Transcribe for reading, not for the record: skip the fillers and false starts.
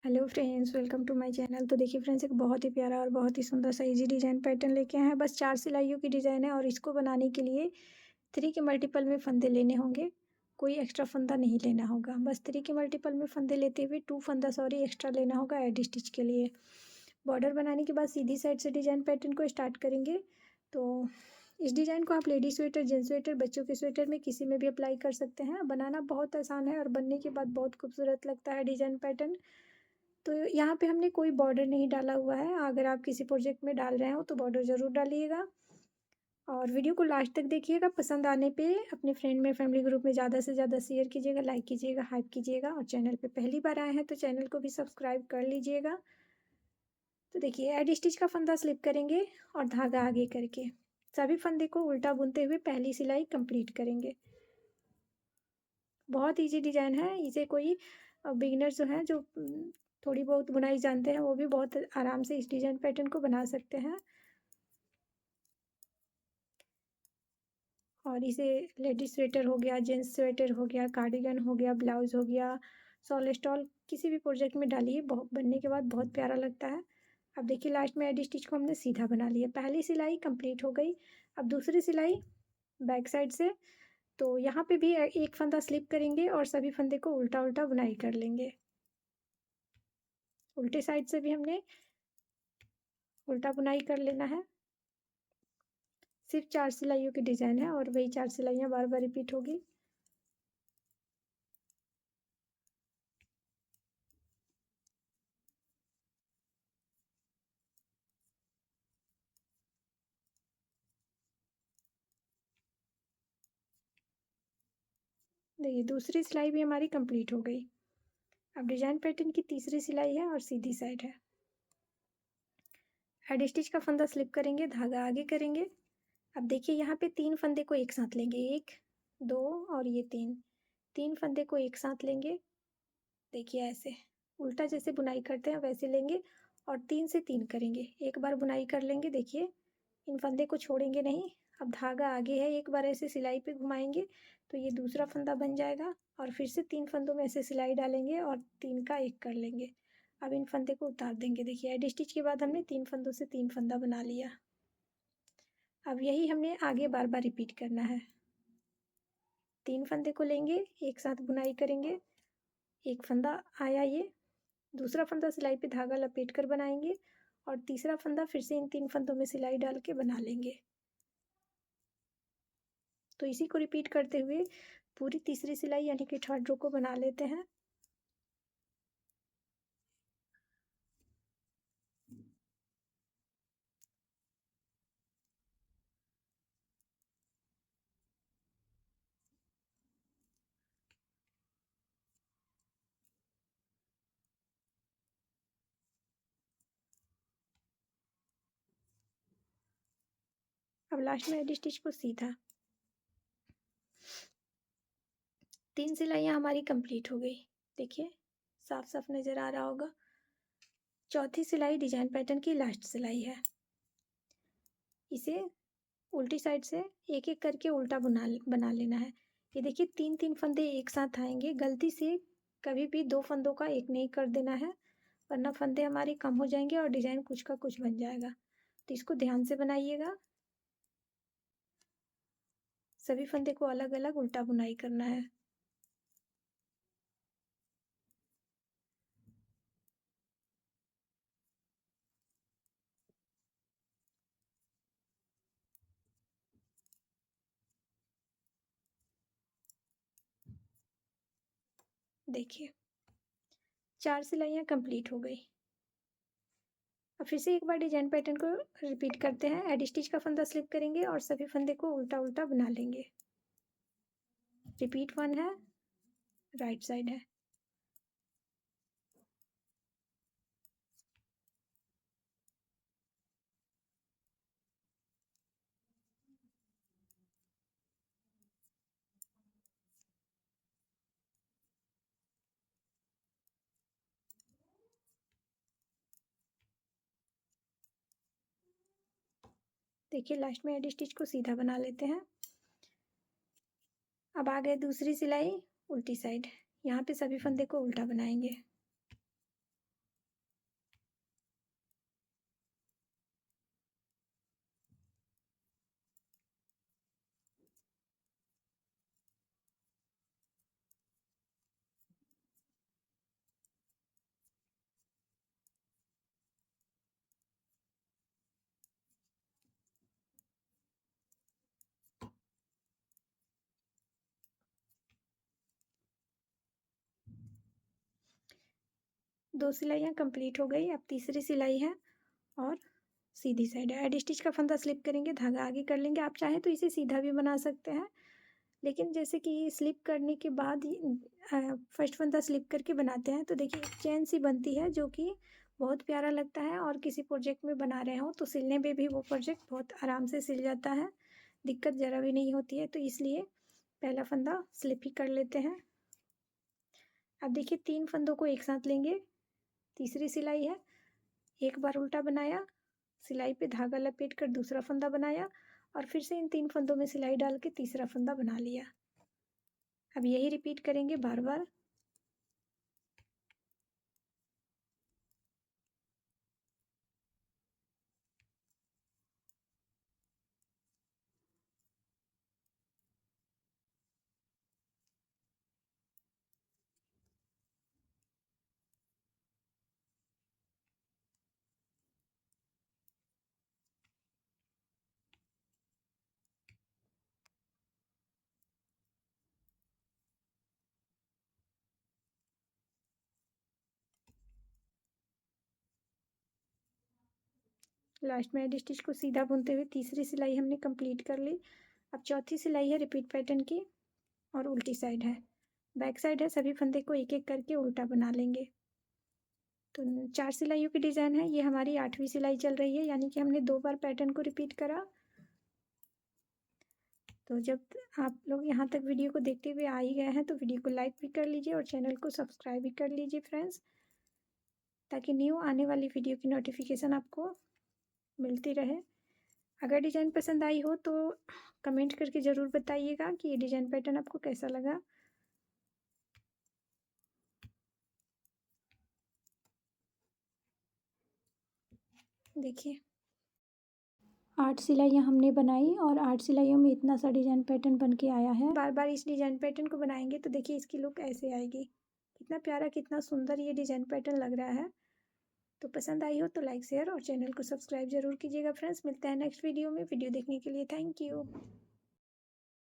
Hello friends, welcome to my channel. तो देखिए friends, एक बहुत ही प्यारा और बहुत ही सुंदर सा इजी डिज़ाइन पैटर्न लेके आए हैं। बस 4 सिलाइयों की डिज़ाइन है और इसको बनाने के लिए 3 के मल्टीपल में फंदे लेने होंगे। कोई एक्स्ट्रा फंदा नहीं लेना होगा। बस 3 के मल्टीपल में फंदे लेते हुए 2 फंदा एक्स्ट्रा लेना होगा एड स्टिच के लिए। बॉर्डर बनाने के बाद सीधी साइड से डिज़ाइन पैटर्न को स्टार्ट करेंगे। तो इस डिज़ाइन को आप लेडी स्वेटर, जेंट्स स्वेटर, बच्चों के स्वेटर में किसी में भी अप्लाई कर सकते हैं। बनाना बहुत आसान है और बनने के बाद बहुत खूबसूरत लगता है डिज़ाइन पैटर्न। तो यहाँ पे हमने कोई बॉर्डर नहीं डाला हुआ है। अगर आप किसी प्रोजेक्ट में डाल रहे हो तो बॉर्डर ज़रूर डालिएगा और वीडियो को लास्ट तक देखिएगा। पसंद आने पे अपने फ्रेंड में, फैमिली ग्रुप में ज़्यादा से ज़्यादा शेयर कीजिएगा, लाइक कीजिएगा, हाइप कीजिएगा और चैनल पे पहली बार आए हैं तो चैनल को भी सब्सक्राइब कर लीजिएगा। तो देखिए, एड स्टिच का फंदा स्लिप करेंगे और धागा आगे करके सभी फंदे को उल्टा बुनते हुए पहली सिलाई कंप्लीट करेंगे। बहुत ईजी डिज़ाइन है। इसे कोई बिगिनर जो हैं, जो थोड़ी बहुत बुनाई जानते हैं, वो भी बहुत आराम से इस डिज़ाइन पैटर्न को बना सकते हैं। और इसे लेडीज स्वेटर हो गया, जेंट्स स्वेटर हो गया, कार्डिगन हो गया, ब्लाउज हो गया, शॉल स्टॉल, किसी भी प्रोजेक्ट में डालिए। बहुत बनने के बाद बहुत प्यारा लगता है। अब देखिए, लास्ट में एडी स्टिच को हमने सीधा बना लिया। पहली सिलाई कंप्लीट हो गई। अब दूसरी सिलाई बैक साइड से। तो यहाँ पे भी एक फंदा स्लिप करेंगे और सभी फंदे को उल्टा उल्टा बुनाई कर लेंगे। उल्टे साइड से भी हमने उल्टा बुनाई कर लेना है। सिर्फ 4 सिलाइयों की डिज़ाइन है और वही 4 सिलाइयाँ बार बार रिपीट होगी। देखिए, दूसरी सिलाई भी हमारी कंप्लीट हो गई। अब डिजाइन पैटर्न की तीसरी सिलाई है और सीधी साइड है। हेड स्टिच का फंदा स्लिप करेंगे, धागा आगे करेंगे। अब देखिए, यहाँ पे 3 फंदे को एक साथ लेंगे, 1 2 और ये 3 फंदे को एक साथ लेंगे। देखिए, ऐसे उल्टा जैसे बुनाई करते हैं वैसे लेंगे और 3 से 3 करेंगे। एक बार बुनाई कर लेंगे। देखिए, इन फंदे को छोड़ेंगे नहीं। अब धागा आगे है, एक बार ऐसे सिलाई पे घुमाएंगे तो ये दूसरा फंदा बन जाएगा और फिर से 3 फंदों में ऐसे सिलाई डालेंगे और 3 का 1 कर लेंगे। अब इन फंदे को उतार देंगे। देखिए, एड स्टिच के बाद हमने 3 फंदों से 3 फंदा बना लिया। अब यही हमने आगे बार बार रिपीट करना है। 3 फंदे को लेंगे, एक साथ बुनाई करेंगे। एक फंदा आया, ये दूसरा फंदा सिलाई पे धागा लपेट कर बनाएंगे और तीसरा फंदा फिर से इन 3 फंदों में सिलाई डाल के बना लेंगे। तो इसी को रिपीट करते हुए पूरी तीसरी सिलाई यानी कि थर्ड रो को बना लेते हैं। अब लास्ट में एडी स्टिच को सीधा। 3 सिलाइयाँ हमारी कंप्लीट हो गई। देखिए, साफ साफ नज़र आ रहा होगा। चौथी सिलाई डिजाइन पैटर्न की लास्ट सिलाई है। इसे उल्टी साइड से एक एक करके उल्टा बना लेना है। ये देखिए, 3 फंदे एक साथ आएंगे। गलती से कभी भी 2 फंदों का एक नहीं कर देना है, वरना फंदे हमारे कम हो जाएंगे और डिजाइन कुछ का कुछ बन जाएगा। तो इसको ध्यान से बनाइएगा। सभी फंदे को अलग अलग उल्टा बुनाई करना है। देखिए, 4 सिलाइयाँ कंप्लीट हो गई। अब फिर से एक बार डिजाइन पैटर्न को रिपीट करते हैं। एड स्टिच का फंदा स्लिप करेंगे और सभी फंदे को उल्टा उल्टा बना लेंगे। रिपीट 1 है, राइट साइड है। देखिए, लास्ट में एडी स्टिच को सीधा बना लेते हैं। अब आ गए दूसरी सिलाई, उल्टी साइड। यहाँ पे सभी फंदे को उल्टा बनाएंगे। 2 सिलाइयाँ कंप्लीट हो गई। अब तीसरी सिलाई है और सीधी साइड है। एड स्टिच का फंदा स्लिप करेंगे, धागा आगे कर लेंगे। आप चाहें तो इसे सीधा भी बना सकते हैं, लेकिन जैसे कि स्लिप करने के बाद फर्स्ट फंदा स्लिप करके बनाते हैं तो देखिए एक चेन सी बनती है जो कि बहुत प्यारा लगता है। और किसी प्रोजेक्ट में बना रहे हो तो सिलने में भी वो प्रोजेक्ट बहुत आराम से सिल जाता है, दिक्कत ज़रा भी नहीं होती है। तो इसलिए पहला फंदा स्लिप ही कर लेते हैं। अब देखिए 3 फंदों को एक साथ लेंगे। तीसरी सिलाई है, एक बार उल्टा बनाया, सिलाई पे धागा लपेट कर दूसरा फंदा बनाया और फिर से इन 3 फंदों में सिलाई डाल के तीसरा फंदा बना लिया। अब यही रिपीट करेंगे बार बार। लास्ट में एड स्टिच को सीधा बुनते हुए तीसरी सिलाई हमने कंप्लीट कर ली। अब चौथी सिलाई है रिपीट पैटर्न की और उल्टी साइड है, बैक साइड है। सभी फंदे को एक एक करके उल्टा बना लेंगे। तो 4 सिलाइयों की डिज़ाइन है। ये हमारी 8वीं सिलाई चल रही है, यानी कि हमने 2 बार पैटर्न को रिपीट करा। तो जब आप लोग यहाँ तक वीडियो को देखते हुए आ ही गए हैं तो वीडियो को लाइक भी कर लीजिए और चैनल को सब्सक्राइब भी कर लीजिए फ्रेंड्स, ताकि न्यू आने वाली वीडियो की नोटिफिकेशन आपको मिलती रहे। अगर डिज़ाइन पसंद आई हो तो कमेंट करके ज़रूर बताइएगा कि ये डिज़ाइन पैटर्न आपको कैसा लगा। देखिए 8 सिलाइयाँ हमने बनाई और 8 सिलाइयों में इतना सा डिज़ाइन पैटर्न बन के आया है। बार बार इस डिज़ाइन पैटर्न को बनाएंगे तो देखिए इसकी लुक ऐसे आएगी। कितना प्यारा, कितना सुंदर ये डिज़ाइन पैटर्न लग रहा है। तो पसंद आई हो तो लाइक शेयर और चैनल को सब्सक्राइब जरूर कीजिएगा फ्रेंड्स। मिलते हैं नेक्स्ट वीडियो में। वीडियो देखने के लिए थैंक यू।